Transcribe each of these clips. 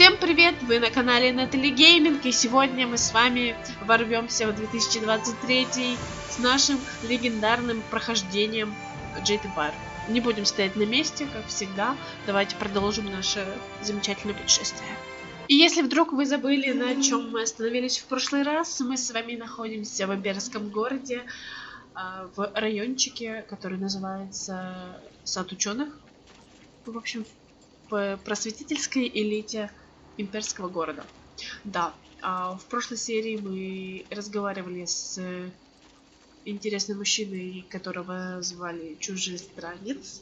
Всем привет! Вы на канале Натали Гейминг, и сегодня мы с вами ворвемся в 2023 с нашим легендарным прохождением Jade Empire. Не будем стоять на месте, как всегда. Давайте продолжим наше замечательное путешествие. И если вдруг вы забыли, на чем мы остановились в прошлый раз, мы с вами находимся в имперском городе, в райончике, который называется Сад ученых. В общем, в просветительской элите имперского города. Да, в прошлой серии мы разговаривали с интересным мужчиной, которого звали Чужестранец.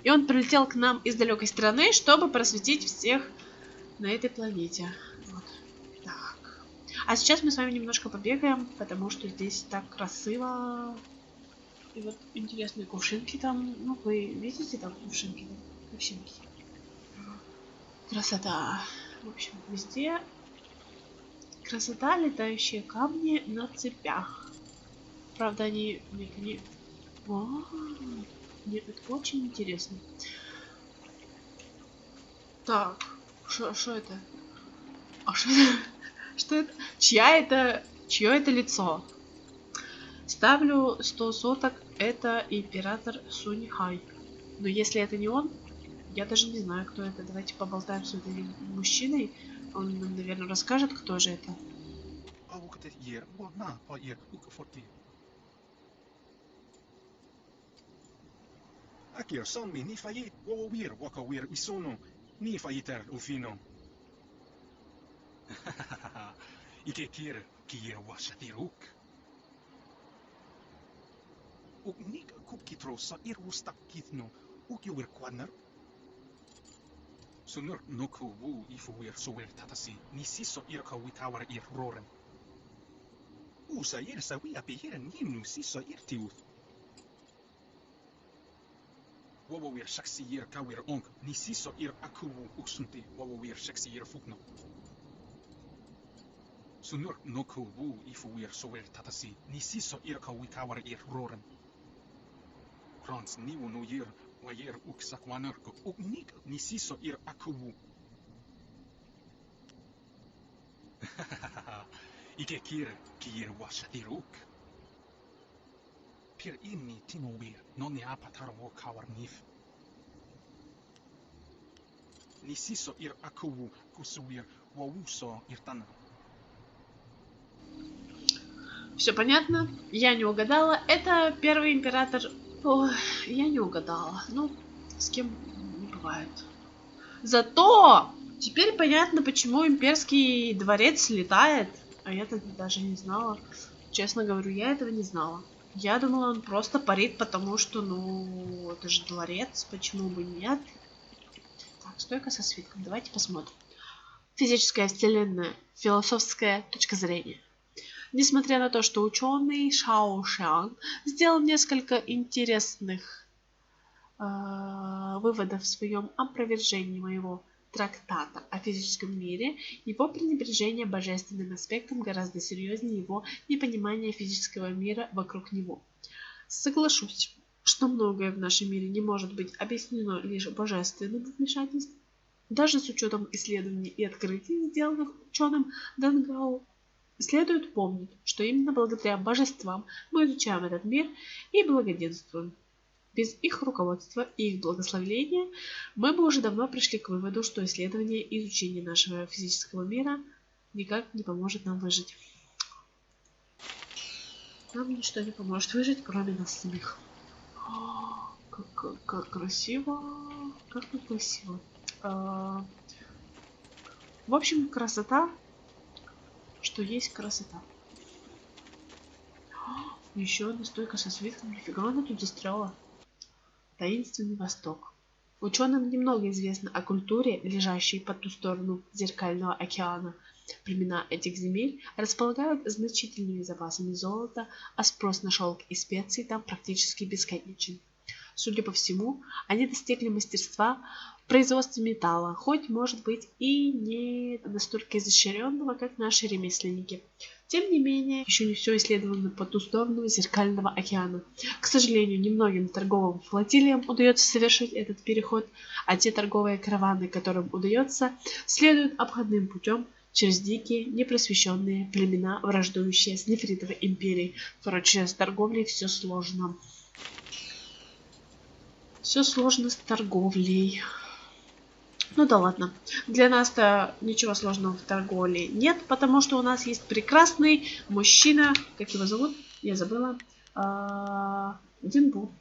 И он прилетел к нам из далекой страны, чтобы просветить всех на этой планете. Вот. Так. А сейчас мы с вами немножко побегаем, потому что здесь так красиво. И вот интересные кувшинки там. Ну, вы видите там кувшинки? Кувшинки. Красота. В общем, везде красота, летающие камни на цепях. Правда, они... Нет, они... Нет, это очень интересно. Так, что это? А что это? Что это? Чье это лицо? Ставлю 100 соток, это император Суньхай. Но если это не он, я даже не знаю, кто это. Давайте поболтаем с этим мужчиной. Он нам, наверное, расскажет, кто же это. Sunur nuku wu ifuir suwer tatasi ni siso irka witawar ir roren. Usa ir sawi apihiran yimnu siso irtiuth. Wawawir shaksi ir kawir onk ni siso ir akuwu uksunti wawawir shaksi ir fukno. Sunur nuku wu ifuir suwer tatasi ni siso irka witawar ir roren. Krans niwu no ir Wayer uksakwanarko uknik nisiso ir akubu. Ike kir kir washatiruk. Pir inni timovir noni apataro kawar nif. Nisiso ir akubu kusuvir wawuso irtana. Все понятно? Я не угадала. Это первый император. Ой, я не угадала. Ну, с кем не бывает. Зато теперь понятно, почему имперский дворец летает. А я-то даже не знала. Честно говорю, я этого не знала. Я думала, он просто парит, потому что, ну, это же дворец. Почему бы нет? Так, стойка со свитком. Давайте посмотрим. Физическая вселенная. Философская точка зрения. Несмотря на то, что ученый Шао Шан сделал несколько интересных выводов в своем опровержении моего трактата о физическом мире, его пренебрежение божественным аспектом гораздо серьезнее его непонимания физического мира вокруг него. Соглашусь, что многое в нашем мире не может быть объяснено лишь божественным вмешательством, даже с учетом исследований и открытий, сделанных ученым Дангао. Следует помнить, что именно благодаря божествам мы изучаем этот мир и благоденствуем. Без их руководства и их благословения мы бы уже давно пришли к выводу, что исследование и изучение нашего физического мира никак не поможет нам выжить. Нам ничто не поможет выжить, кроме нас самих. Как красиво! Как красиво! В общем, красота. Что есть красота. Еще одна стойка со свитком. Нифига она тут застряла. Таинственный Восток. Ученым немного известно о культуре, лежащей по ту сторону зеркального океана. Племена этих земель располагают значительными запасами золота, а спрос на шелк и специи там практически бесконечен. Судя по всему, они достигли мастерства в производстве металла, хоть, может быть, и не настолько изощренного, как наши ремесленники. Тем не менее, еще не все исследовано по ту сторону зеркального океана. К сожалению, немногим торговым флотилиям удается совершить этот переход, а те торговые караваны, которым удается, следуют обходным путем через дикие, непросвещенные племена, враждующие с нефритовой империей. Короче, с торговлей все сложно. Все сложно с торговлей. Ну да ладно. Для нас-то ничего сложного в торговле нет, потому что у нас есть прекрасный мужчина. Как его зовут? Я забыла. Динбу.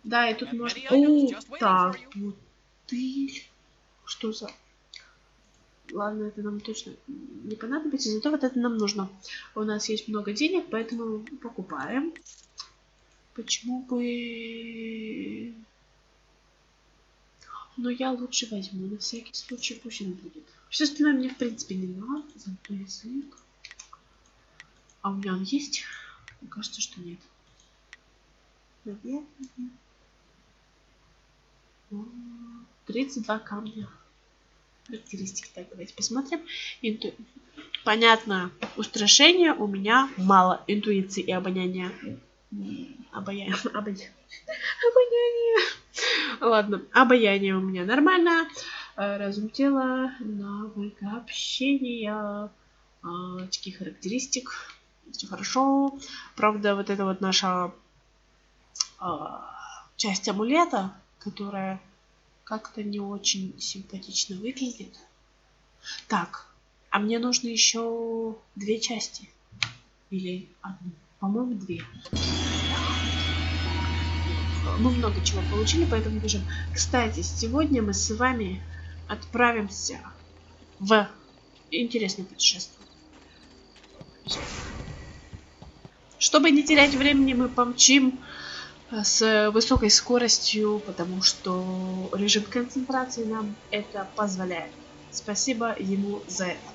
Да, и тут можно... О, так, бутыль. Что за... Ладно, это нам точно не понадобится, зато вот это нам нужно. У нас есть много денег, поэтому покупаем. Почему бы... Но я лучше возьму, на всякий случай пусть он будет. Все остальное мне в принципе не надо. Золотой язык. А у меня он есть? Мне кажется, что нет. Наверное. 32 камня. Характеристики. Так, давайте посмотрим. Понятно, устрашения у меня мало. Интуиции и обоняния. Обаяние. Ладно, обаяние у меня нормально. Разум тела, навык общения, очки характеристик. Все хорошо. Правда, вот это вот наша часть амулета, которая как-то не очень симпатично выглядит. Так, а мне нужно еще 2 части. Или одну. По-моему, 2. Мы много чего получили, поэтому бежим. Кстати, сегодня мы с вами отправимся в интересное путешествие. Чтобы не терять времени, мы помчим с высокой скоростью, потому что режим концентрации нам это позволяет. Спасибо ему за это.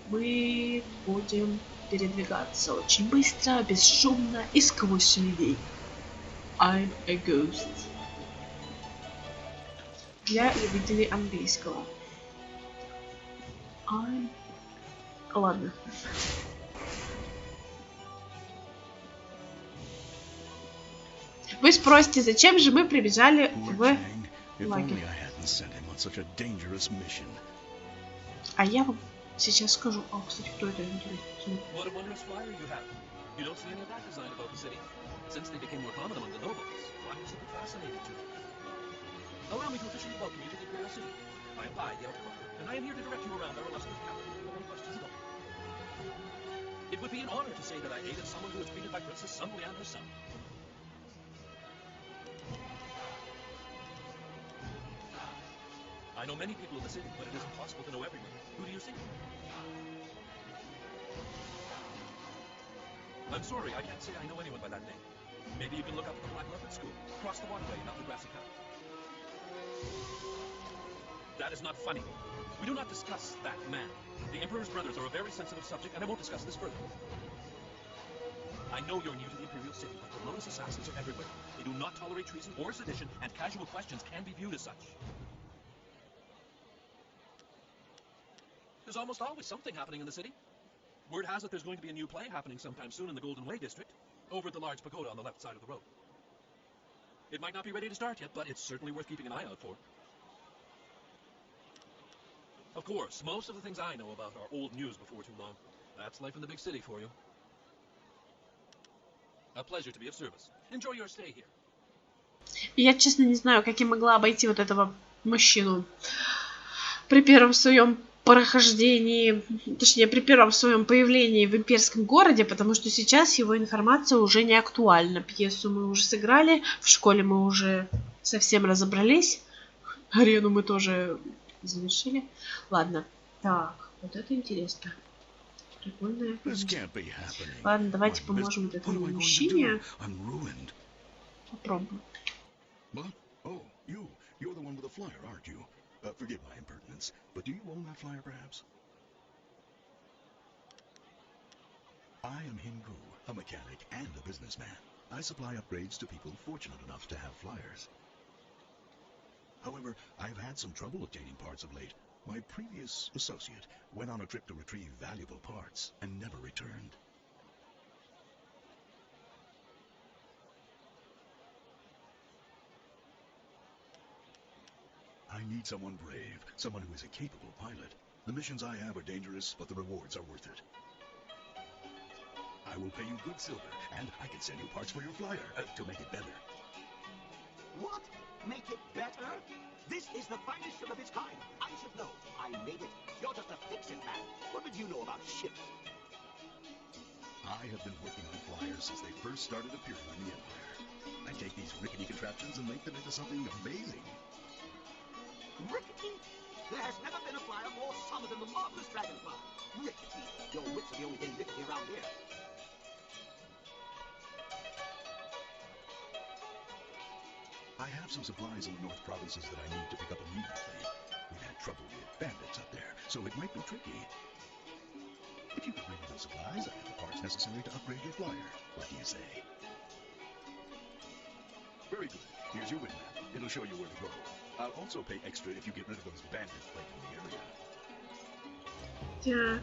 Мы будем передвигаться очень быстро, бесшумно и сквозь людей. I'm a ghost. Для любителей английского. Ладно. Вы спросите, зачем же мы прибежали в лагерь? А я вам сейчас скажу. О, кстати, кто это? Since they became more common among the nobles, I'm simply fascinated to them. Allow me to officially welcome you to the Imperial City. I am Jade Empire, and I am here to direct you around our illustrious capital. Any questions at all? It would be an honor to say that I aided someone who was treated by Princess Sunlian herself. I know many people in the city, but it is impossible to know everyone. Who do you see? I'm sorry, I can't say I know anyone by that name. Maybe you can look up at the Black Leopard School, across the waterway and up the grassy path. That is not funny. We do not discuss that man. The Emperor's brothers are a very sensitive subject, and I won't discuss this further. I know you're new to the Imperial City, but the Lotus assassins are everywhere. They do not tolerate treason or sedition, and casual questions can be viewed as such. There's almost always something happening in the city. Word has it there's going to be a new play happening sometime soon in the Golden Way district, over at the large pagoda on the left side of the road. It might not be ready to start yet, but it's certainly worth keeping an eye out for. Of course, most of the things I know about are old news before too long. That's life in the big city for you. A pleasure to be of service. Enjoy your stay here. Я, честно, не знаю, как я могла обойти вот этого мужчину при первом своем прохождении, точнее, при первом своем появлении в имперском городе, потому что сейчас его информация уже не актуальна. Пьесу мы уже сыграли, в школе мы уже совсем разобрались, арену мы тоже завершили. Ладно, так, вот это интересно. Прикольная. Ладно, давайте поможем вот этому мужчине. Попробуем. Forgive my impertinence, but do you own that flyer, perhaps? I am Hingu, a mechanic and a businessman. I supply upgrades to people fortunate enough to have flyers. However, I've had some trouble obtaining parts of late. My previous associate went on a trip to retrieve valuable parts and never returned. I need someone brave, someone who is a capable pilot. The missions I have are dangerous, but the rewards are worth it. I will pay you good silver, and I can send you parts for your flyer to make it better. What? Make it better? This is the finest ship of its kind. I should know. I made it. You're just a fix-it man. What would you know about ships? I have been working on flyers since they first started appearing in the Empire. I take these rickety contraptions and make them into something amazing. Rickety? There has never been a flyer more solid than the marvelous dragonfly. Rickety. Your wits are the only thing rickety around here. I have some supplies in the North Provinces that I need to pick up immediately. We've had trouble with bandits up there, so it might be tricky. If you could bring me those supplies, I have the parts necessary to upgrade your flyer. What do you say? Very good. Here's your wing map. It'll show you where to go. I'll also pay extra if you get rid of those bandits plaguing the area. Так.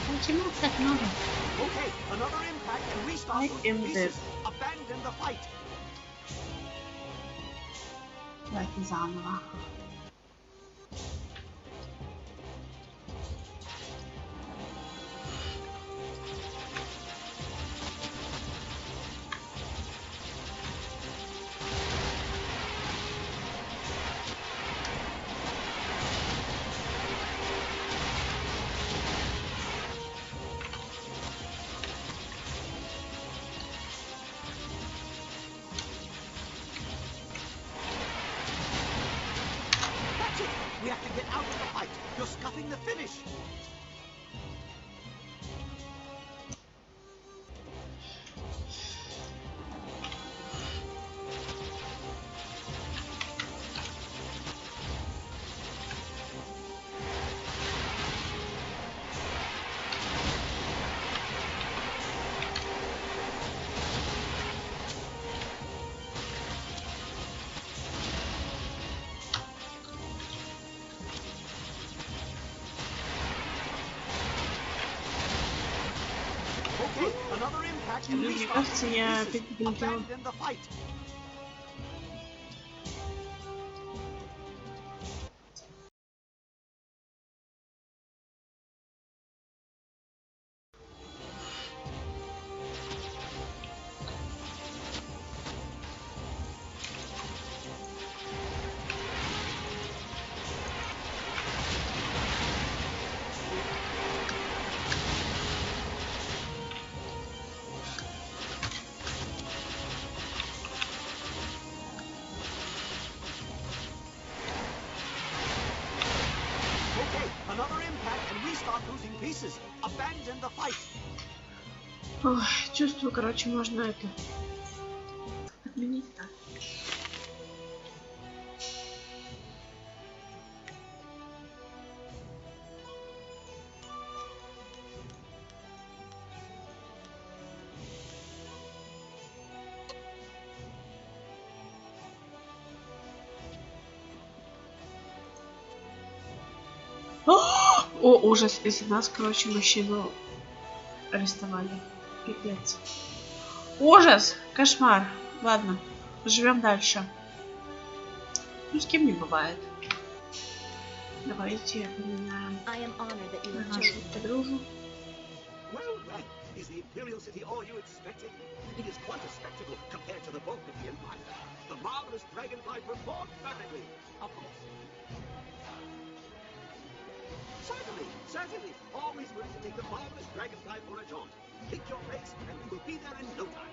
Почему так много? Okay, another impact and restart Like those in pieces. this. Abandon the fight. Давайте заново. That's it. We have to get out of the fight. You're scuffing the finish. Okay, another impact and Мне restart кажется, those я pieces. опять полетела. Abandon the fight. Okay, another impact and restart losing pieces. Abandon the fight. Ой, чувствую, короче, можно это отменить так. О, ужас, из нас, короче, мужчину арестовали. Пипец. Ужас! Кошмар. Ладно, живем дальше. Ну, с кем не бывает. Давайте поменяем I am honored that you have нашу chosen. подружу. Well, well, is the Imperial City all you expected? It is quite a spectacle compared to the bulk of the Empire. The marvelous dragonfly performed perfectly, of course. Certainly, certainly. Always willing to take the marvelous dragonfly for a jaunt. Take your place, and we will be there in no time.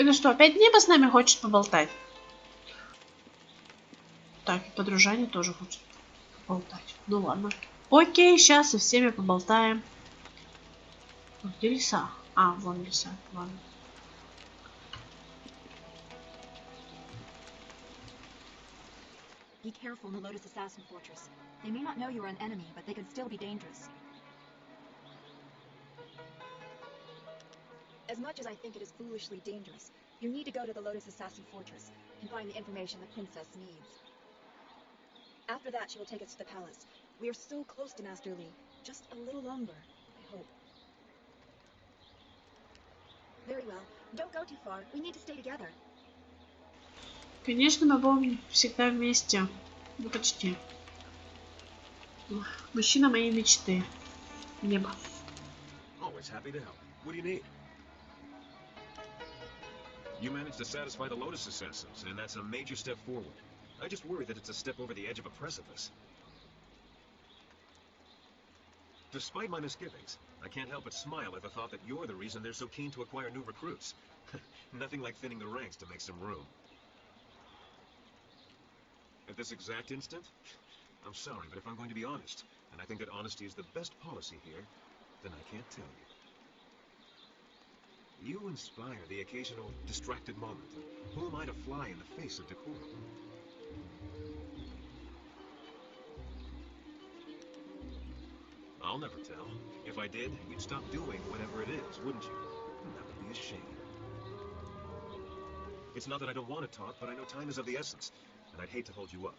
Это что, опять небо с нами хочет поболтать? Так, и подружание тоже хочет поболтать. Ну ладно. Окей, сейчас со всеми поболтаем. Где леса? А, вон леса. Ладно. Be careful in the Lotus Assassin Fortress. They may not know you're an enemy, but they could still be dangerous. As much as I think it is foolishly dangerous, you need to go to the Lotus Assassin Fortress and find the information the princess needs. After that, she will take us to the palace. We are so close to Master Li. Just a little longer, I hope. Very well. Don't go too far. We need to stay together. Конечно, мы будем всегда вместе. Ну, почти. Мужчина моей мечты. Небо. Always happy to help. What do you need? You managed to satisfy the Lotus Assassins, and that's a major step forward. I just worry that it's a step over the edge of a precipice. Despite my misgivings, I can't help but smile at the thought that you're the reason they're so keen to acquire new recruits. Nothing like thinning the ranks to make some room. At this exact instant, I'm sorry, but if I'm going to be honest, and I think that honesty is the best policy here, then I can't tell you. You inspire the occasional distracted moment, and who am I to fly in the face of decorum? I'll never tell. If I did, you'd stop doing whatever it is, wouldn't you? That would be a shame. It's not that I don't want to talk, but I know time is of the essence, and I'd hate to hold you up.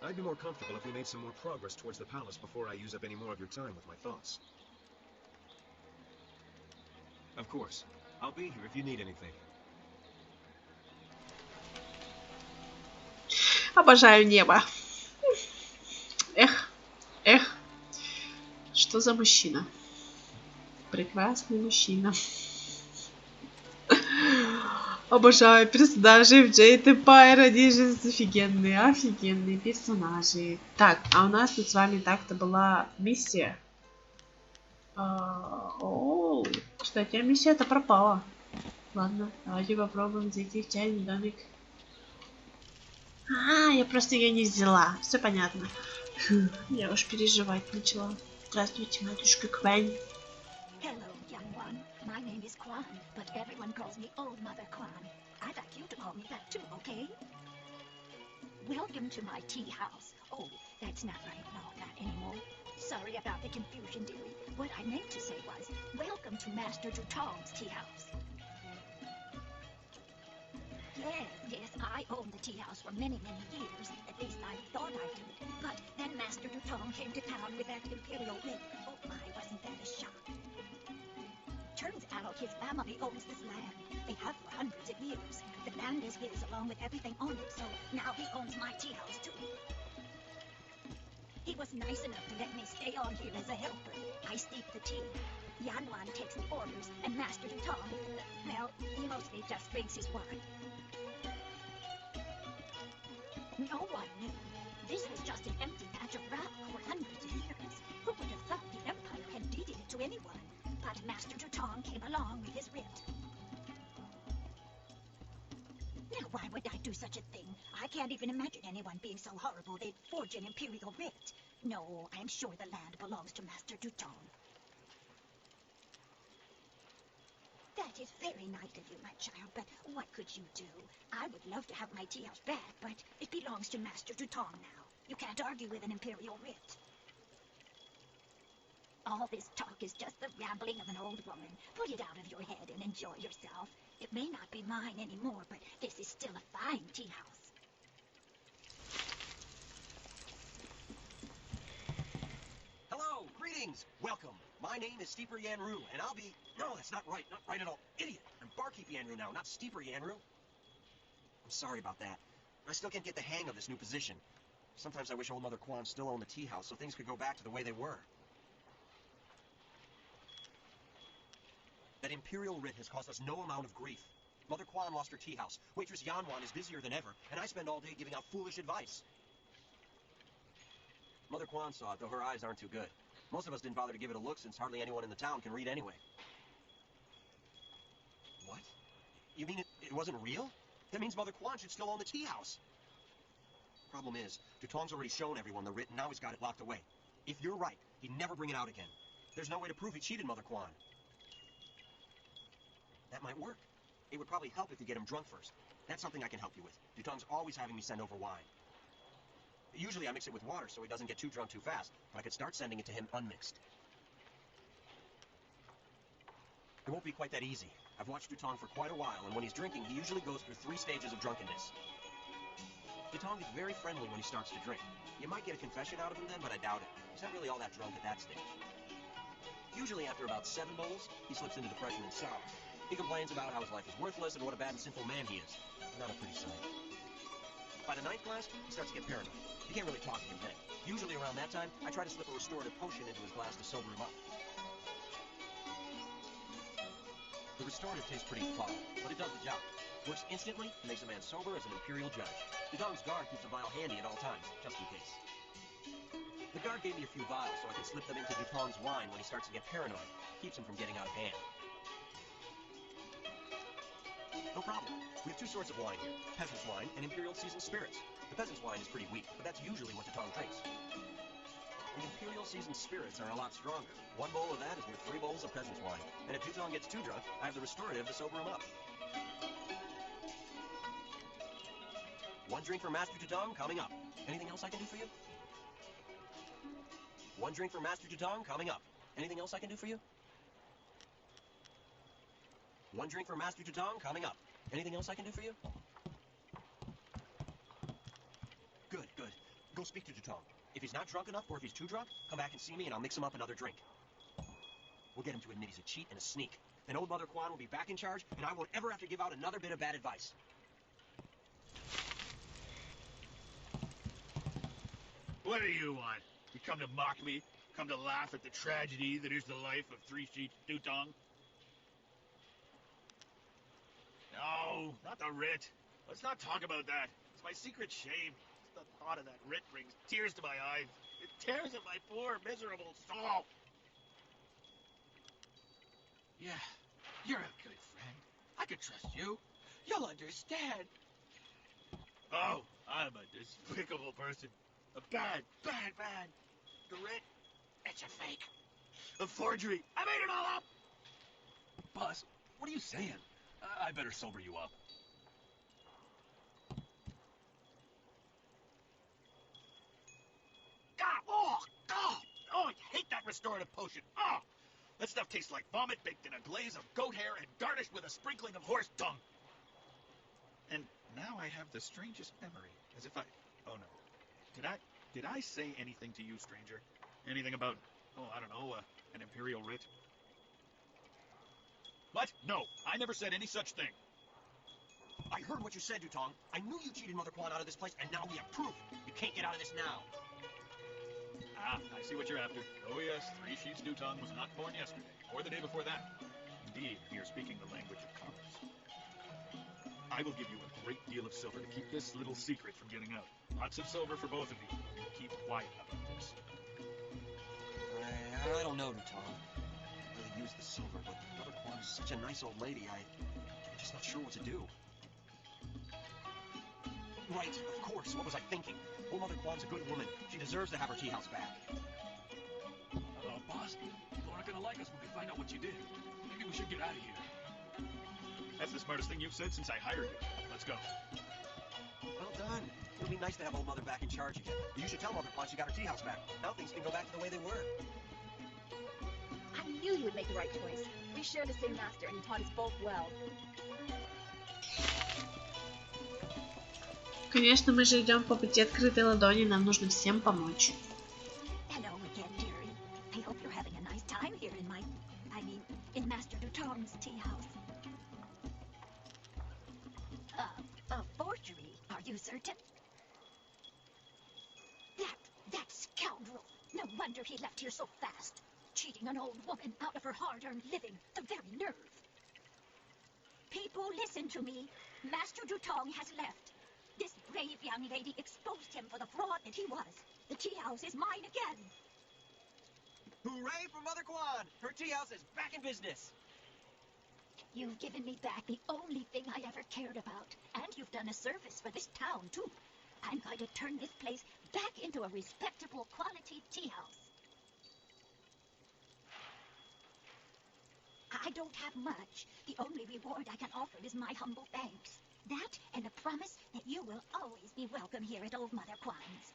I'd be more comfortable if we made some more progress towards the palace before I use up any more of your time with my thoughts. Of course. I'll be here if you need anything. Обожаю небо. Эх, эх. Что за мужчина? Прекрасный мужчина. Обожаю персонажей в Jade Empire. Они же офигенные, офигенные персонажи. Так, а у нас тут с вами так-то была миссия. О, кстати, а миссия-то пропала. Ладно, давайте попробуем зайти в чайный домик. Я просто ее не взяла. Все понятно. Фу, я уж переживать начала. Здравствуйте, матушка Квань. Hello, young one. My name is Kwan, but everyone calls me Old Mother Kwan. I'd like you to call me that too, okay? Welcome to my tea house. Oh, that's not right. No, not anymore. Sorry about the confusion, dearie. What I meant to say was, welcome to Master Dutong's tea house. Yes, I owned the tea house for many, many years. At least I thought I did. But then Master Dutong came to town with that imperial writ. Oh my, wasn't that a shock? Turns out his family owns this land. They have for hundreds of years. The land is his along with everything on it, so now he owns my tea house too. He was nice enough to let me stay on here as a helper. I steep the tea. Yanwan takes the orders, and Master Dutong, well, he mostly just drinks his wine. No one knew. This was just an empty patch of rock for hundreds of years. Who would have thought the Empire had deeded it to anyone? But Master Dutong came along with his writ. Now, why would I do such a thing? I can't even imagine anyone being so horrible they'd forge an imperial writ. No, I'm sure the land belongs to Master Dutong. That is very nice of you, my child, but what could you do? I would love to have my tea house back, but it belongs to Master Dutong now. You can't argue with an imperial writ. All this talk is just the rambling of an old woman. Put it out of your head and enjoy yourself. It may not be mine anymore, but this is still a fine tea house. Hello, greetings, welcome. My name is Steeper Yanru, and I'll be... No, that's not right at all. Idiot. I'm Barkeep Yanru now, not Steeper Yanru. I'm sorry about that. I still can't get the hang of this new position. Sometimes I wish Old Mother Kwan still owned the tea house so things could go back to the way they were. That imperial writ has caused us no amount of grief. Mother Kwan lost her tea house. Waitress Yanwan is busier than ever, and I spend all day giving out foolish advice. Mother Kwan saw it, though her eyes aren't too good. Most of us didn't bother to give it a look since hardly anyone in the town can read anyway. What? You mean it wasn't real? That means Mother Quan should still own the tea house. Problem is, Dutong's already shown everyone the writ, and now he's got it locked away. If you're right, he'd never bring it out again. There's no way to prove he cheated Mother Quan. That might work. It would probably help if you get him drunk first. That's something I can help you with. Dutong's always having me send over wine. Usually I mix it with water so he doesn't get too drunk too fast, but I could start sending it to him unmixed. It won't be quite that easy. I've watched Dutong for quite a while, and when he's drinking, he usually goes through 3 stages of drunkenness. Dutong is very friendly when he starts to drink. You might get a confession out of him then, but I doubt it. He's not really all that drunk at that stage. Usually after about 7 bowls, he slips into depression and sorrow. He complains about how his life is worthless and what a bad and sinful man he is. Not a pretty sight. By the 9th glass, he starts to get paranoid. You can't really talk to him then. Usually around that time, I try to slip a restorative potion into his glass to sober him up. The restorative tastes pretty foul, but it does the job. Works instantly and makes a man sober as an imperial judge. Dutong's guard keeps a vial handy at all times, just in case. The guard gave me a few vials so I could slip them into Dutong's wine when he starts to get paranoid. Keeps him from getting out of hand. No problem. We have 2 sorts of wine here. Peasant's wine and imperial seasoned spirits. The peasant's wine is pretty weak, but that's usually what Dutong drinks. The imperial seasoned spirits are a lot stronger. 1 bowl of that is worth 3 bowls of peasant's wine. And if Dutong gets too drunk, I have the restorative to sober him up. 1 drink for Master Dutong coming up. Anything else I can do for you? 1 drink for Master Dutong coming up. Anything else I can do for you? 1 drink for Master Dutong coming up. Anything else I can do for you? Good, good. Go speak to Dutong. If he's not drunk enough, or if he's too drunk, come back and see me and I'll mix him up another drink. We'll get him to admit he's a cheat and a sneak. Then old Mother Quan will be back in charge, and I won't ever have to give out another bit of bad advice. What do you want? You come to mock me? Come to laugh at the tragedy that is the life of 3 Sheets Dutong? No, not the writ. Let's not talk about that. It's my secret shame. The thought of that writ brings tears to my eyes. It tears at my poor, miserable soul. Yeah, you're a good friend. I can trust you. You'll understand. Oh, I'm a despicable person. A bad. The writ, it's a fake. A forgery. I made it all up. Boss, what are you saying? I better sober you up. Oh, I hate that restorative potion. Oh, that stuff tastes like vomit baked in a glaze of goat hair and garnished with a sprinkling of horse dung. And now I have the strangest memory, as if I... Oh, no. Did I say anything to you, stranger? Anything about, I don't know, an imperial writ? What? No, I never said any such thing. I heard what you said, Dutong. I knew you cheated Mother Quan out of this place, and now we have proof. You can't get out of this now. Ah, I see what you're after. Oh yes, 3 Sheets Dutong was not born yesterday, or the day before that. Indeed, we are speaking the language of commerce. I will give you a great deal of silver to keep this little secret from getting out. Lots of silver for both of you. Keep quiet about this. I don't know, Dutong. I really use the silver, but Mother Quan is such a nice old lady, I'm just not sure what to do. Right, of course. What was I thinking? Old Mother Quan's a good woman. She deserves to have her tea house back. Boss, people aren't gonna like us when they find out what you did. Maybe we should get out of here. That's the smartest thing you've said since I hired you. Let's go. Well done. It'll be nice to have old Mother back in charge again. You should tell Mother Quan she got her tea house back. Now things can go back to the way they were. I knew you would make the right choice. We share the same master, and he taught us both well. Конечно, мы же идем по пути открытой ладони, нам нужно всем помочь. Hello again, dearie. I hope you're having a nice time here in Master Dutong's tea house. A forgery, are you certain? That scoundrel. No wonder he left here so fast. Cheating an old woman out of her hard-earned living. The very nerve. People, listen to me. Master Dutong has left. This brave young lady exposed him for the fraud that he was. The tea house is mine again. Hooray for Mother Quan! Her tea house is back in business. You've given me back the only thing I ever cared about. And you've done a service for this town, too. I'm going to turn this place back into a respectable quality tea house. I don't have much. The only reward I can offer is my humble thanks. That and a promise that you will always be welcome here at Old Mother Quine's.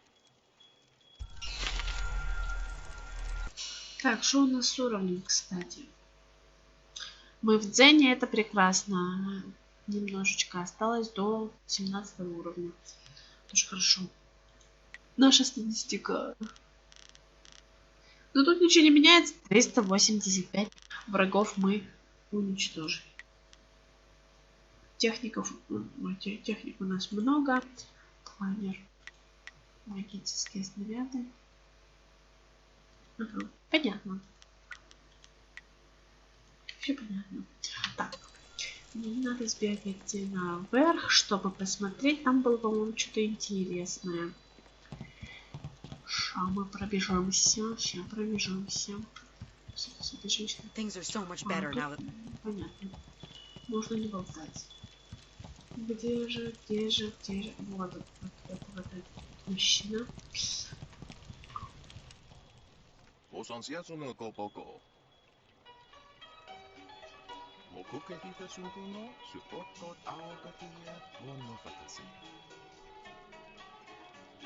Так, что у нас с уровнем, кстати? Мы в Дзене, это прекрасно. Немножечко осталось до 17 уровня. Тоже хорошо. Наша статистика. Но тут ничего не меняется. 385 врагов мы уничтожили. Техник у нас много. Планер. Магические снаряды. Ага, понятно. Все понятно. Так. Мне надо сбегать наверх, чтобы посмотреть. Там было, по-моему, что-то интересное. Сейчас мы пробежимся. Сейчас пробежимся. Понятно. Можно не болтать. Где же? Вот этот мужчина.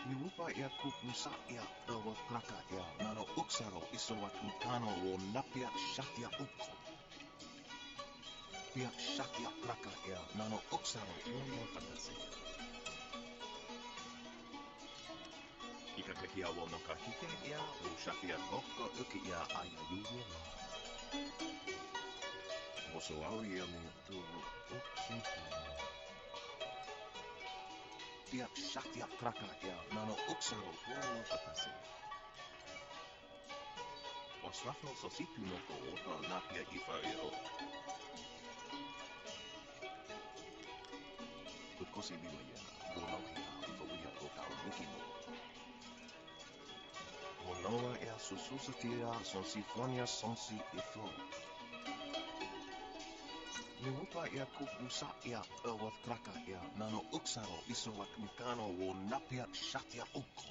Niupa ia kupusa ia tawa kraka ia nano uksaro isowat mukano wo napia shatia ukko. Pia shatia kraka ia nano uksaro ono fantasy. Ikakakia wo no kahike ia wo shatia okko uki ia aya yuwa. Woso auri ia mi tu uksinko. Pia shatia kraka ia nano uksaro ono fantasy. Wasrafno sositu no ko ota napia ifa iro. Kutkosi biwa ia wonokia ifa wia ota wikino. Wonoa ia sususatia son sifonia sonsi ifo. Niupa ia kupusa ia awat kraka ia nano uksaro isowat mikano wo napia shatia ukko.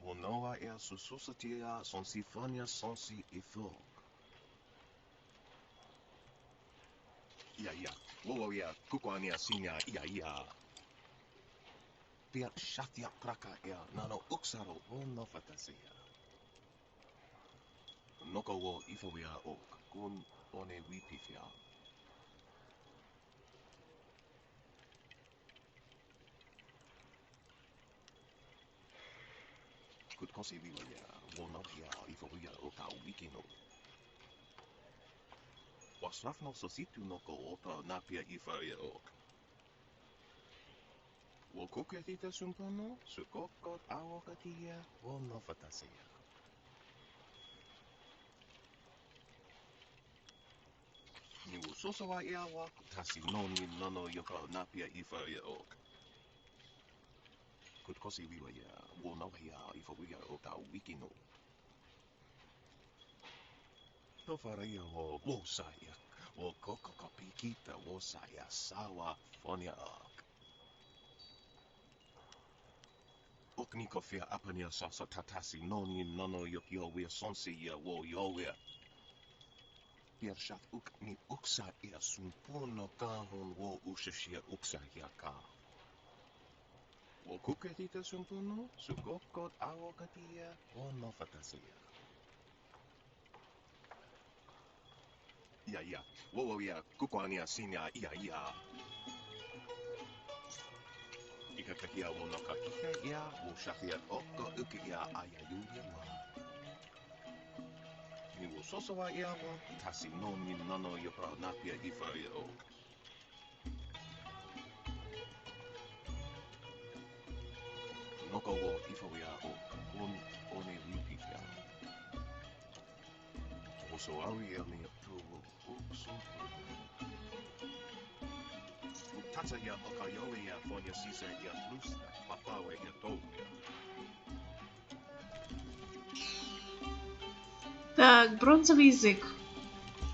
Wonoa ia sususatia son sifonia sonsi ifo. Ia. Wowo ia kukuania sinya ia. Pia shatia kraka ia nano uksaro ono fantasia. Noko wo ifo ia ok kun one wipifia. Kutkosi viwa ia wonokia ifo ia oka wikino. Wasrafno sositu noko ota napia ifa ia ok. Wokuketita sumpano, sukokot awokatia, wono fantasia. Niu sosawa iawa, tasi noni nono yoko napia ifa ia ok. Kutkosi viwa ia, wono ia ifa ia oka wikino. Tofaria wo wosaya, wo kokokopikita wosaya sawa fonia ok. Okniko fia apania sasa tatasi noni nono yokyo wea sonsi ia wo yowea. Piershat ukni uksa ia sumpuno kahon wo ushashia uksa ia ka. Wo kuketita sumpuno, sukokot awokatia, wono fantasia. Ia. Wowo ia kukuania sinya ia. Ikakakia wo no kahike ia, wo shatia okko uki ia aya yuya ma. Ni wo sosawa ia wa, tasi noni nono yoka napia ifa ia ok. Noko wo ifa ia ok, kun one wipifia. Woso awi ia mi tu uksunku. Tata ia okayoe ia fonia sisa ia lusta, papawe ia toia. Так, бронзовый язык.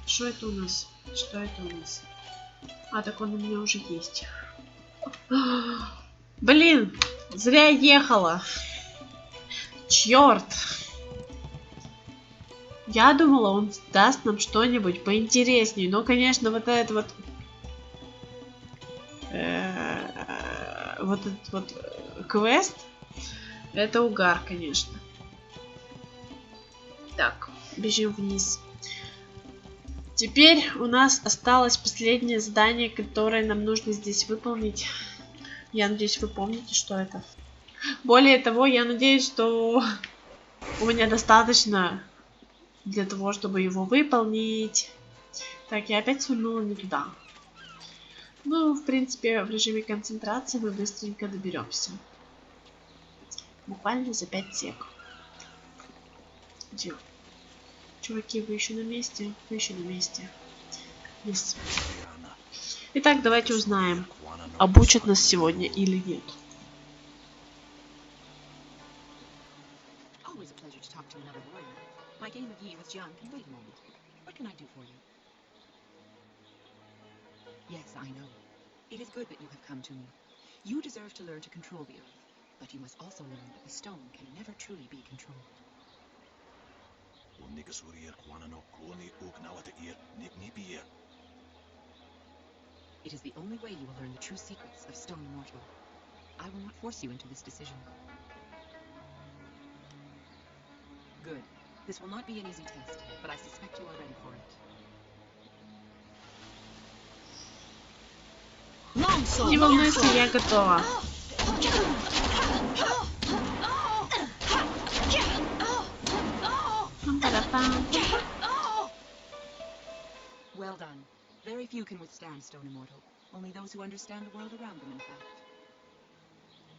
Что это у нас? Что это у нас? А, так он у меня уже есть. Блин, зря ехала. Черт. Я думала, он даст нам что-нибудь поинтереснее. Но, конечно, вот этот вот... вот этот вот квест. Это угар, конечно. Так, бежим вниз. Теперь у нас осталось последнее задание, которое нам нужно здесь выполнить. Я надеюсь, вы помните, что это. Более того, я надеюсь, что у меня достаточно для того, чтобы его выполнить. Так, я опять свернула не туда. Ну, в принципе, в режиме концентрации мы быстренько доберемся. Буквально за 5 сек. Где? Чуваки, вы еще на месте? Вы еще на месте. Yes. Итак, давайте узнаем, обучат нас сегодня или нет. Yes, I know. It is good that you have come to me. You deserve to learn to control the earth, but you must also learn that the stone can never truly be controlled. It is the only way you will learn the true secrets of Stone Immortal. I will not force you into this decision. Good. This will not be an easy test, but I suspect you are ready for it. Не волнуйся, я готова. Well done. Very few can withstand Stone Immortal. Only those who understand the world around them, in fact.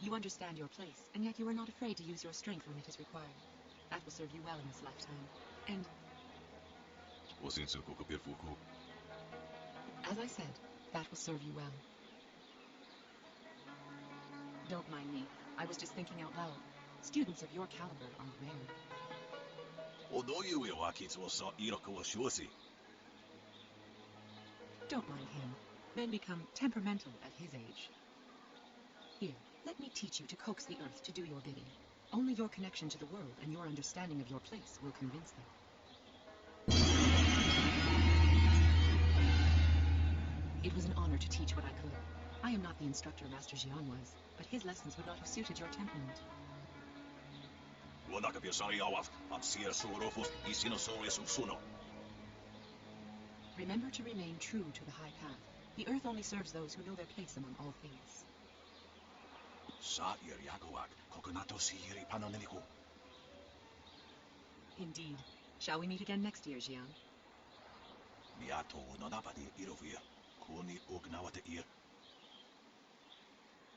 You understand your place, and yet you are not afraid to use your strength when it is required. That will serve you well in this lifetime. And... as I said, that will serve you well. Don't mind me. I was just thinking out loud. Students of your caliber are rare. Don't mind him. Men become temperamental at his age. Here, let me teach you to coax the earth to do your bidding. Only your connection to the world and your understanding of your place will convince them. It was an honor to teach what I could. I am not the instructor Master Jian was, but his lessons would not have suited your temperament. Remember to remain true to the high path. The earth only serves those who know their place among all things. Indeed. Shall we meet again next year, Jian?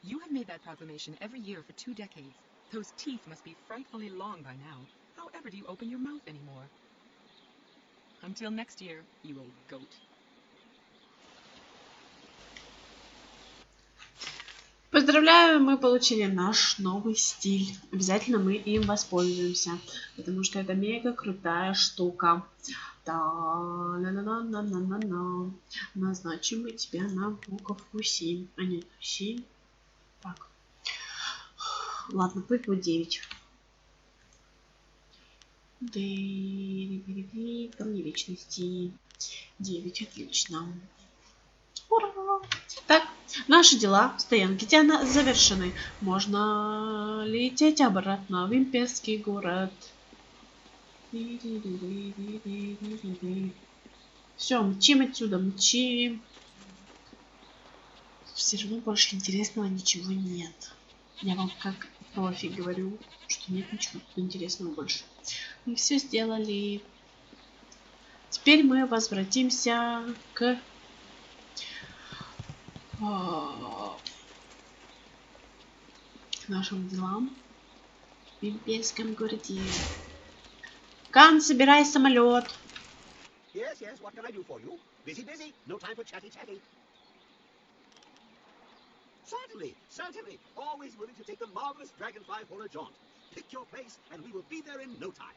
You have made that proclamation every year for 2 decades. Those teeth must be frightfully long by now. How ever do you open your mouth anymore? Until next year, you old goat. Поздравляю, мы получили наш новый стиль. Обязательно мы им воспользуемся, потому что это мега крутая штука. Да-на-на-на-на-на-на. Назначим мы тебя на буковку 7. А нет, 7. Так. Ладно, пусть будет 9. Камни вечности. 9, отлично. Ура! Так, наши дела в Стоянке Тяна завершены. Можно лететь обратно в имперский город. Все, мчим отсюда, мчим. Все равно больше интересного ничего нет. Я вам как профи говорю, что нет ничего интересного больше. Мы все сделали. Теперь мы возвратимся к нашим делам в имперском городе. Кан, собирай самолет. Yes, yes, what can I do for you? Busy, busy. No time for chatty, chatty. Certainly, certainly. Always willing to take the marvelous Dragonfly for a jaunt. Pick your place, and we will be there in no time.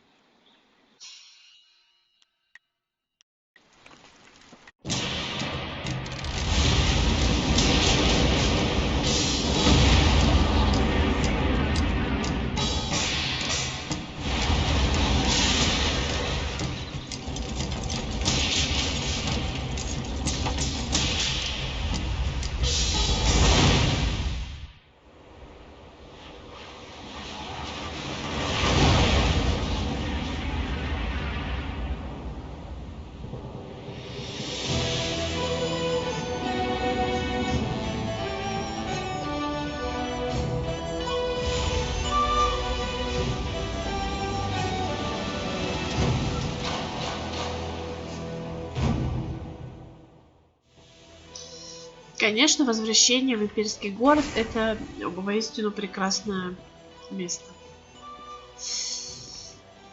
Конечно, возвращение в имперский город — это воистину прекрасное место.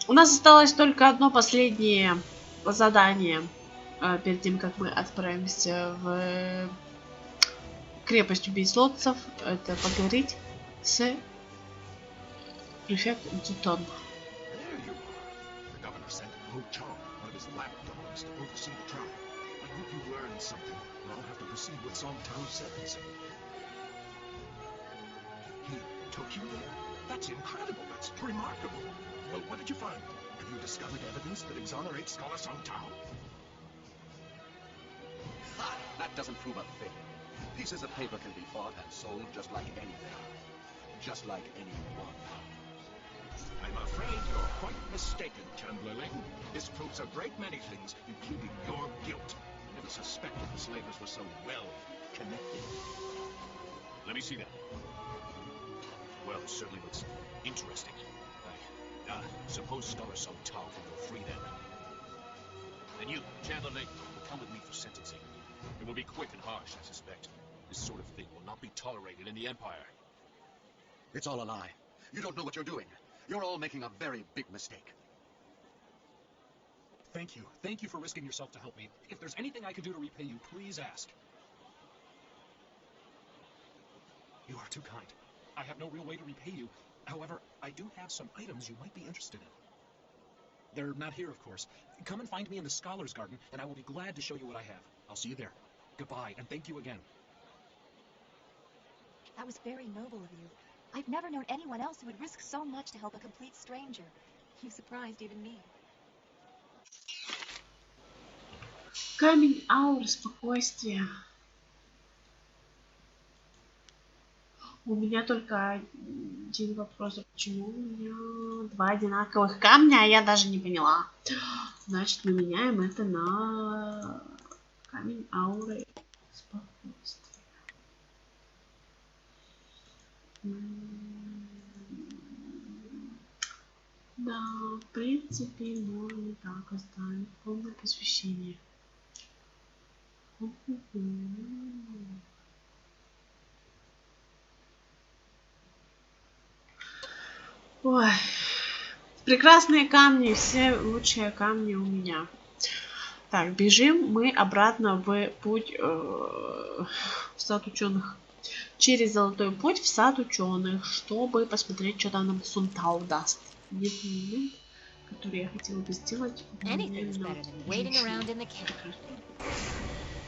У нас осталось только одно последнее задание перед тем, как мы отправимся в крепость убийц-лотцев. Это поговорить с префектом Титон. Took you there? That's incredible. That's remarkable. Well, what did you find? Have you discovered evidence that exonerates Scholar Song Tao? Ha! That doesn't prove a thing. Pieces of paper can be bought and sold just like anything. Just like anyone. I'm afraid you're quite mistaken, Chamberlain. This proves a great many things, including your guilt. I never suspected the slavers were so well connected. Let me see that. Well, it certainly looks interesting. Suppose Scholar Song Tao can go free then. And you, Chandler, will come with me for sentencing. It will be quick and harsh, I suspect. This sort of thing will not be tolerated in the Empire. It's all a lie. You don't know what you're doing. You're all making a very big mistake. Thank you. Thank you for risking yourself to help me. If there's anything I can do to repay you, please ask. You are too kind. I have no real way to repay you. However, I do have some items you might be interested in. They're not here, of course. Come and find me in the Scholar's Garden, and I will be glad to show you what I have. I'll see you there. Goodbye, and thank you again. That was very noble of you. I've never known anyone else who would risk so much to help a complete stranger. You surprised even me. Камень ауры спокойствия. У меня только один вопрос. Почему у меня два одинаковых камня, а я даже не поняла. Значит, мы меняем это на камень ауры спокойствия. Да, в принципе, можно так оставить. Полное посвящение. Ой, прекрасные камни, все лучшие камни у меня. Так, бежим мы обратно в путь в сад ученых. Через золотой путь в сад ученых, чтобы посмотреть, что там нам Сунтау даст. Единственный момент, который я хотела бы сделать.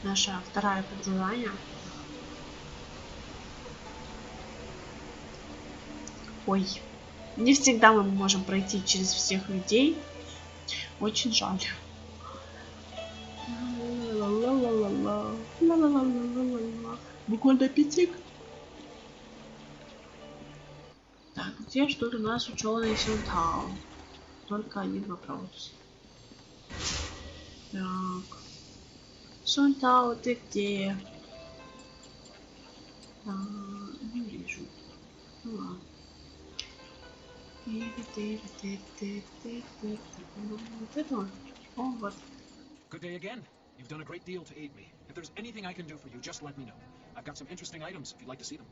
Наша вторая подзадание. Ой. Не всегда мы можем пройти через всех людей. Очень жаль. Буквально аппетит. Так, где ждут у нас ученые Сунтау? Только один вопрос. Так. Сунтау, ты где? Не вижу. Ну ладно. Вот это он. О, вот. Good day again. You've done a great deal to aid me. If there's anything I can do for you, just let me know. I've got some interesting items if you'd like to see them.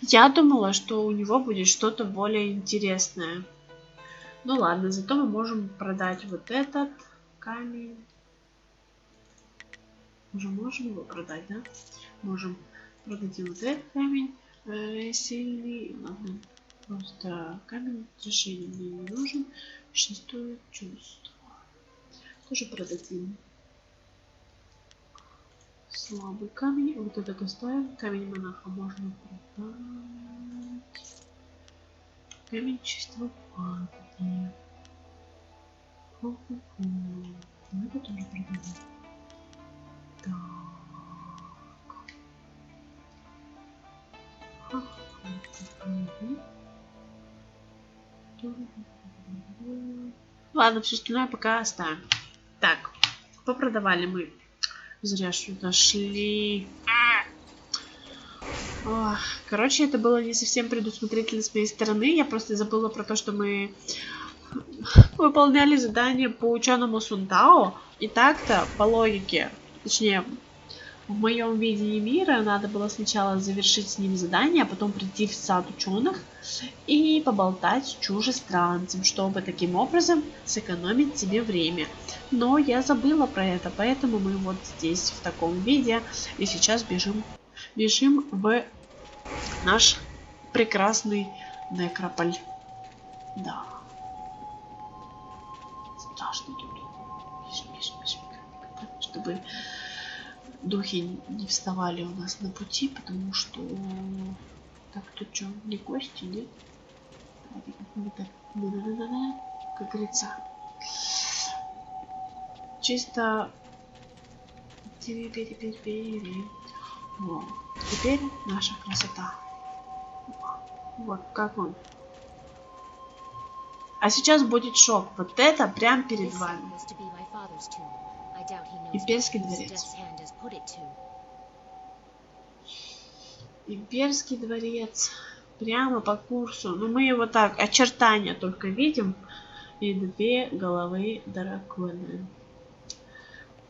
Я думала, что у него будет что-то более интересное. Ну ладно, зато мы можем продать вот этот камень. Уже можем его продать, да? Можем продать вот этот камень сильный. Ладно, просто камень решения мне не нужен. Шестое чувство. Тоже продадим. Слабый камень. Вот этот оставим. Камень монаха можно продать. Камень чистого пламени. Это тоже продадим. Ладно, все остальное пока оставим. Так, попродавали мы. Зря сюда шли. Ох, короче, это было не совсем предусмотрительно с моей стороны. Я просто забыла про то, что мы выполняли задание по ученому Сунтао. И так-то, по логике, точнее, в моем видении мира, надо было сначала завершить с ним задание, а потом прийти в сад ученых и поболтать с чужестранцем, чтобы таким образом сэкономить себе время. Но я забыла про это, поэтому мы вот здесь в таком виде и сейчас бежим в наш прекрасный некрополь. Да. Страшно тут. Чтобы духи не вставали у нас на пути, потому что... Так, тут что, не кости, нет? Как говорится. Чисто... Во. Теперь наша красота. Вот как он. А сейчас будет шок. Вот это прям перед вами. Имперский дворец. Имперский дворец. Прямо по курсу. Но мы его так, очертания только видим. И 2 головы дракона.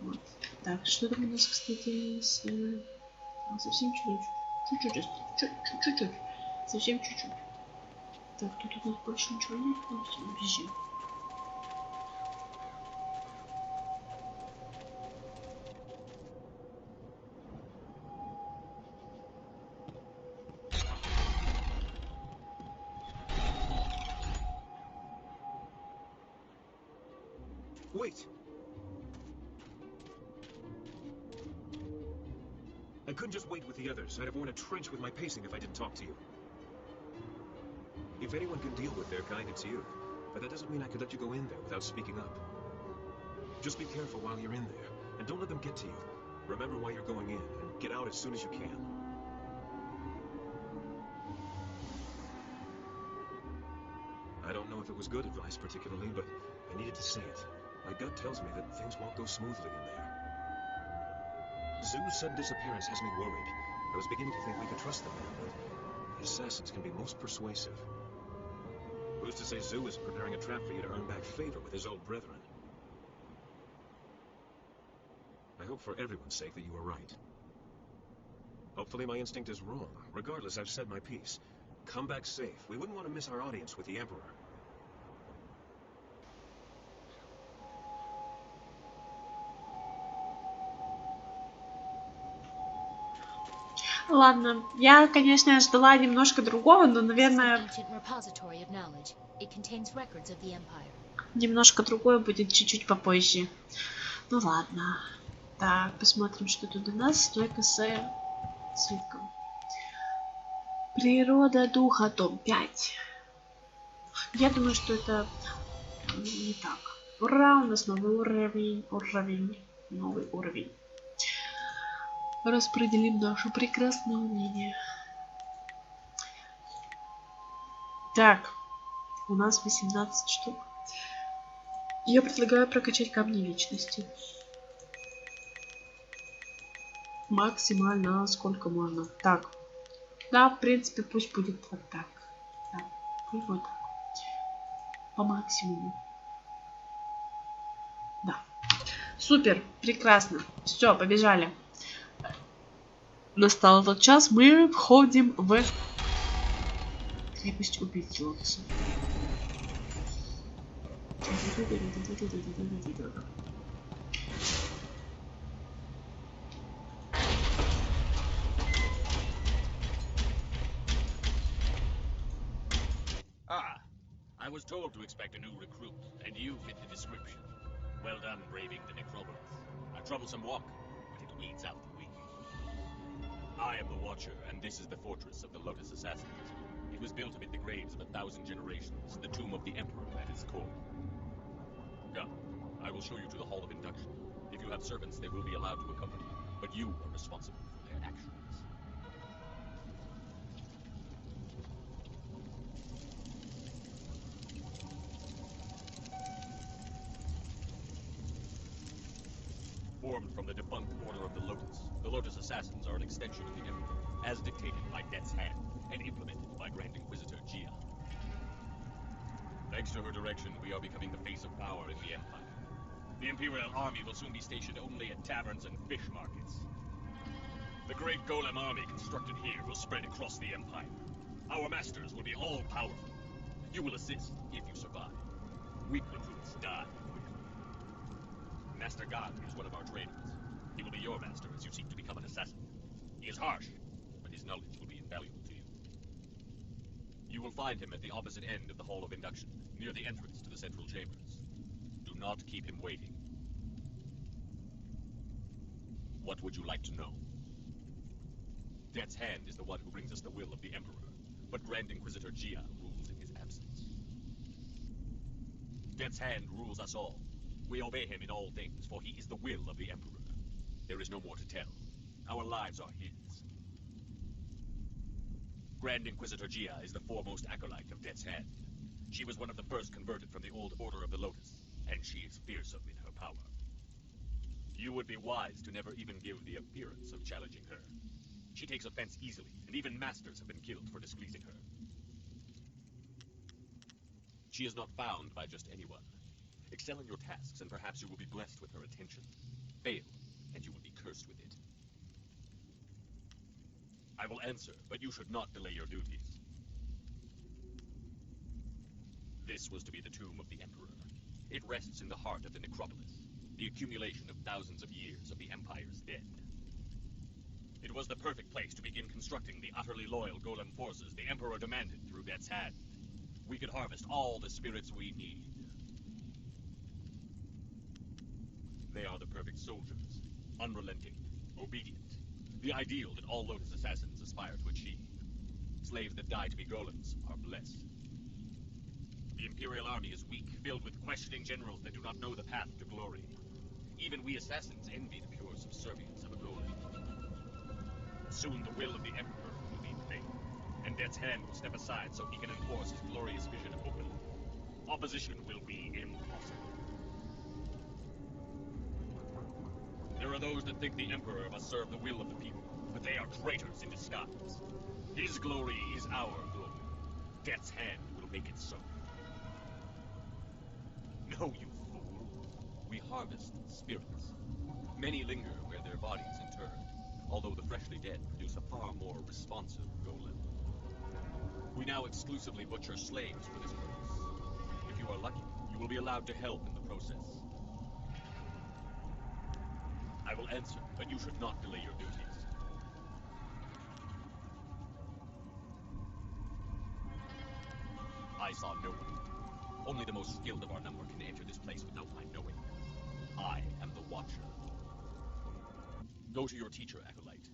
Вот. Так, что там у нас, кстати, совсем чуть-чуть. Чуть-чуть. Совсем чуть-чуть. Так, тут у нас больше ничего нет. Ну, все, бежим. Wait! I couldn't just wait with the others. I'd have worn a trench with my pacing if I didn't talk to you. If anyone can deal with their kind, it's you. But that doesn't mean I could let you go in there without speaking up. Just be careful while you're in there, and don't let them get to you. Remember why you're going in, and get out as soon as you can. I don't know if it was good advice particularly, but I needed to say it. My gut tells me that things won't go smoothly in there. Zoo's sudden disappearance has me worried. I was beginning to think we could trust the man, but the assassins can be most persuasive. Who's to say Zoo isn't preparing a trap for you to earn back favor with his old brethren? I hope for everyone's sake that you were right. Hopefully my instinct is wrong. Regardless, I've said my piece. Come back safe. We wouldn't want to miss our audience with the Emperor. Ладно, я, конечно, ждала немножко другого, но, наверное, немножко другое будет чуть-чуть попозже. Ну ладно. Так, посмотрим, что тут у нас. Стойка с свитком. Природа духа, том 5. Я думаю, что это не так. Ура, у нас новый уровень. Новый уровень. Распределим наше прекрасное умение. Так, у нас 18 штук. Я предлагаю прокачать камни вечности. Максимально, сколько можно. Так. Да, в принципе, пусть будет вот так. Да, пусть вот так. По максимуму. Да. Супер, прекрасно. Все, побежали. Настал тот час, мы входим в крепость убийц Лотоса. Ah, I was told to expect a new recruit, and you fit the description. Well done braving the necropolis. A troublesome walk, but it weeds out the weak. I am the Watcher, and this is the fortress of the Lotus Assassins. It was built amid the graves of 1,000 generations, the tomb of the Emperor at its core. Come, I will show you to the Hall of Induction. If you have servants, they will be allowed to accompany you, but you are responsible for their actions. Formed from the defunct Order of the Lotus Assassins are an extension of the Emperor, as dictated by Death's Hand and implemented by Grand Inquisitor Gia. Thanks to her direction, we are becoming the face of power in the Empire. The Imperial Army will soon be stationed only at taverns and fish markets. The great Golem army constructed here will spread across the Empire. Our masters will be all-powerful. You will assist if you survive. Weak recruits die quickly. Master God is one of our trainers. He will be your master as you seek to become an assassin. He is harsh, but his knowledge will be invaluable to you. You will find him at the opposite end of the Hall of Induction, near the entrance to the central chambers. Do not keep him waiting. What would you like to know? Death's Hand is the one who brings us the will of the Emperor, but Grand Inquisitor Gia rules in his absence. Death's Hand rules us all. We obey him in all things, for he is the will of the Emperor. There is no more to tell. Our lives are his. Grand Inquisitor Gia is the foremost acolyte of Death's Hand. She was one of the first converted from the old Order of the Lotus, and she is fearsome in her power. You would be wise to never even give the appearance of challenging her. She takes offense easily, and even masters have been killed for displeasing her. She is not found by just anyone. Excel in your tasks, and perhaps you will be blessed with her attention. Fail, and you will be cursed with it. I will answer, but you should not delay your duties. This was to be the tomb of the Emperor. It rests in the heart of the necropolis, the accumulation of thousands of years of the Empire's dead. It was the perfect place to begin constructing the utterly loyal Golem forces the Emperor demanded through Death's Hand. We could harvest all the spirits we need. They are the perfect soldiers, unrelenting, obedient, the ideal that all Lotus assassins aspire to achieve. Slaves that die to be golems are blessed. The Imperial Army is weak, filled with questioning generals that do not know the path to glory. Even we assassins envy the pure subservience of a golem. Soon the will of the Emperor will be plain, and Death's Hand will step aside so he can enforce his glorious vision openly. Opposition will be impossible. There are those that think the Emperor must serve the will of the people, but they are traitors in disguise. His glory is our glory. Death's Hand will make it so. No, you fool. We harvest spirits. Many linger where their bodies interred, although the freshly dead produce a far more responsive golem. We now exclusively butcher slaves for this purpose. If you are lucky, you will be allowed to help in the process. I will answer, but you should not delay your duties. I saw no one. Only the most skilled of our number can enter this place without my knowing. I am the Watcher. Go to your teacher, Acolyte.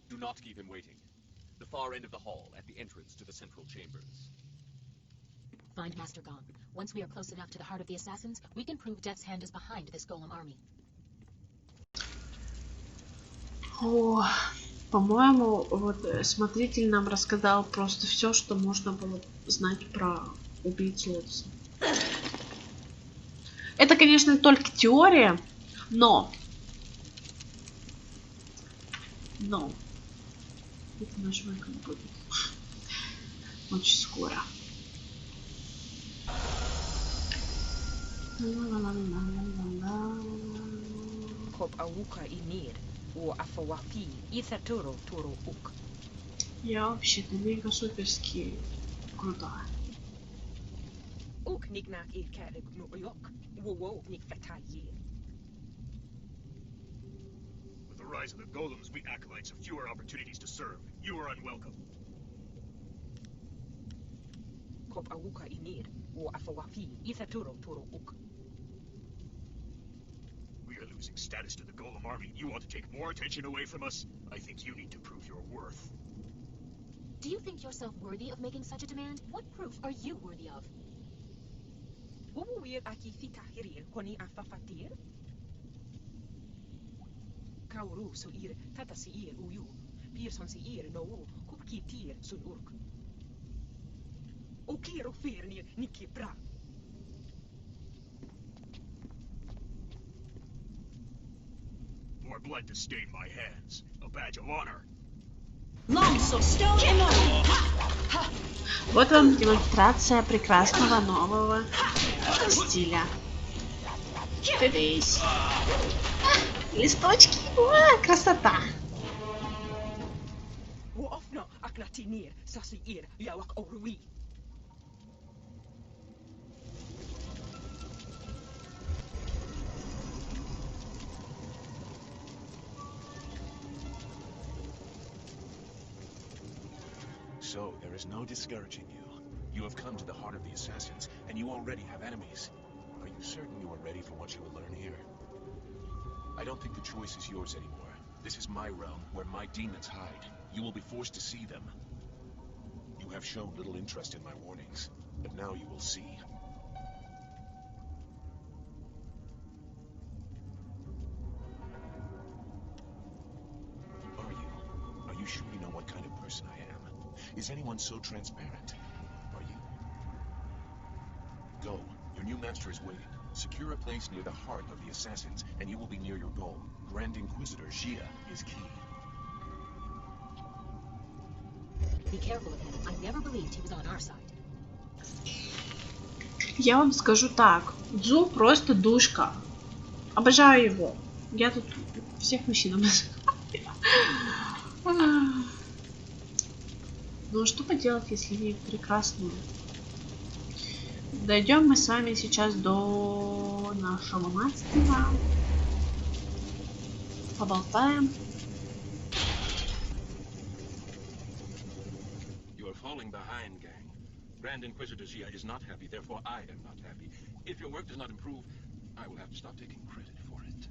Do not keep him waiting. The far end of the hall, at the entrance to the central chambers. Find Master Gong. Once we are close enough to the heart of the assassins, we can prove Death's Hand is behind this Golem army. О, по-моему, вот смотритель нам рассказал просто все, что можно было знать про убийц Лотоса. Это, конечно, только теория, но это наш выход будет очень скоро. Я вообще-то мега суперски крутая. With the rise of the golems, we acolytes have fewer opportunities to serve. You are unwelcome. We are losing status to the golem army. You want to take more attention away from us? I think you need to prove your worth. Do you think yourself worthy of making such a demand? What proof are you worthy of? More blood to stain my hands. A badge of honor. Вот вам демонстрация прекрасного нового стиля. Тыдысь. Листочки. О, красота. So, there is no discouraging you. You have come to the heart of the assassins, and you already have enemies. Are you certain you are ready for what you will learn here? I don't think the choice is yours anymore. This is my realm, where my demons hide. You will be forced to see them. You have shown little interest in my warnings, but now you will see. Who are you? Are you sure you know what kind of person I am? Is anyone so transparent? Are you? Go. Your new master is waiting. Secure a place near the heart of the assassins, and you will be near your goal. Grand Inquisitor Xia is key. Be careful of him. I never believed he was on our side. Я вам скажу так. Дзу просто душка. Обожаю его. Я тут всех мужчин обожаю. Ну что поделать, если не прекрасную? Дойдем мы с вами сейчас до нашего мастера. Поболтаем. You are falling behind, gang. Grand Inquisitor Xia is not happy, therefore I am not happy. If your work does not improve, I will have to stop taking credit for it.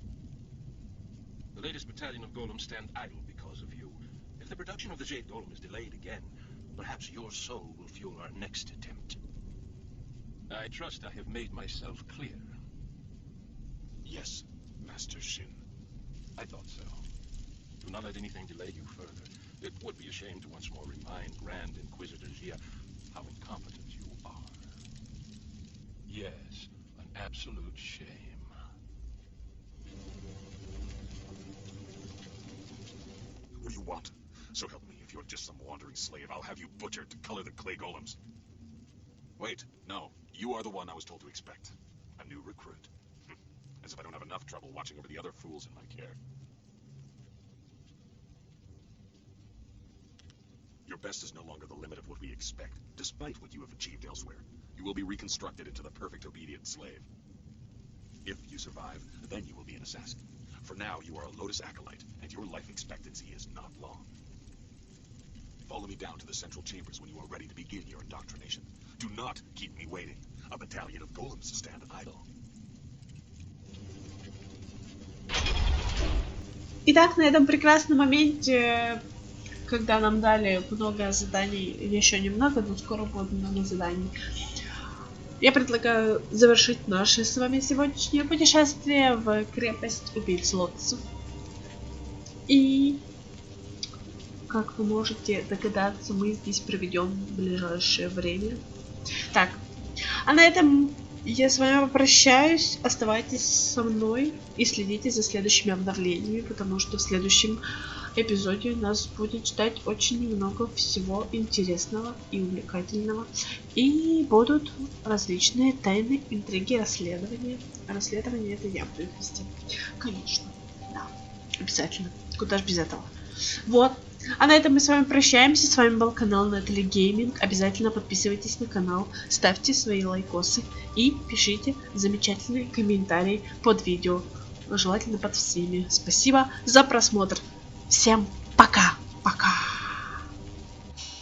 The latest battalion of golems stand idle because of you. If the production of the Jade Golem is delayed again, perhaps your soul will fuel our next attempt. I trust I have made myself clear. Yes, Master Shin. I thought so. Do not let anything delay you further. It would be a shame to once more remind Grand Inquisitor Xia how incompetent you are. Yes, an absolute shame. What do you want? So help me, if you're just some wandering slave, I'll have you butchered to color the clay golems. Wait, no. You are the one I was told to expect. A new recruit. As if I don't have enough trouble watching over the other fools in my care. Your best is no longer the limit of what we expect. Despite what you have achieved elsewhere, you will be reconstructed into the perfect obedient slave. If you survive, then you will be an assassin. For now, you are a Lotus acolyte, and your life expectancy is not long. Follow me down to the central chambers when you are ready to begin your indoctrination. Do not keep me waiting. A battalion of golems stand idle. Итак, на этом прекрасном моменте, когда нам дали много заданий, еще немного, но скоро будет много заданий, я предлагаю завершить наше с вами сегодняшнее путешествие в крепость убийц лотосов. И, как вы можете догадаться, мы здесь проведем в ближайшее время. Так, а на этом я с вами попрощаюсь. Оставайтесь со мной и следите за следующими обновлениями, потому что в следующем эпизоде нас будет ждать очень много всего интересного и увлекательного. И будут различные тайны, интриги, расследования. Расследование это я буду вести. Конечно, да, обязательно. Куда ж без этого. Вот. А на этом мы с вами прощаемся. С вами был канал Натали Гейминг. Обязательно подписывайтесь на канал, ставьте свои лайкосы и пишите замечательные комментарии под видео. Желательно под всеми. Спасибо за просмотр. Всем пока. Пока.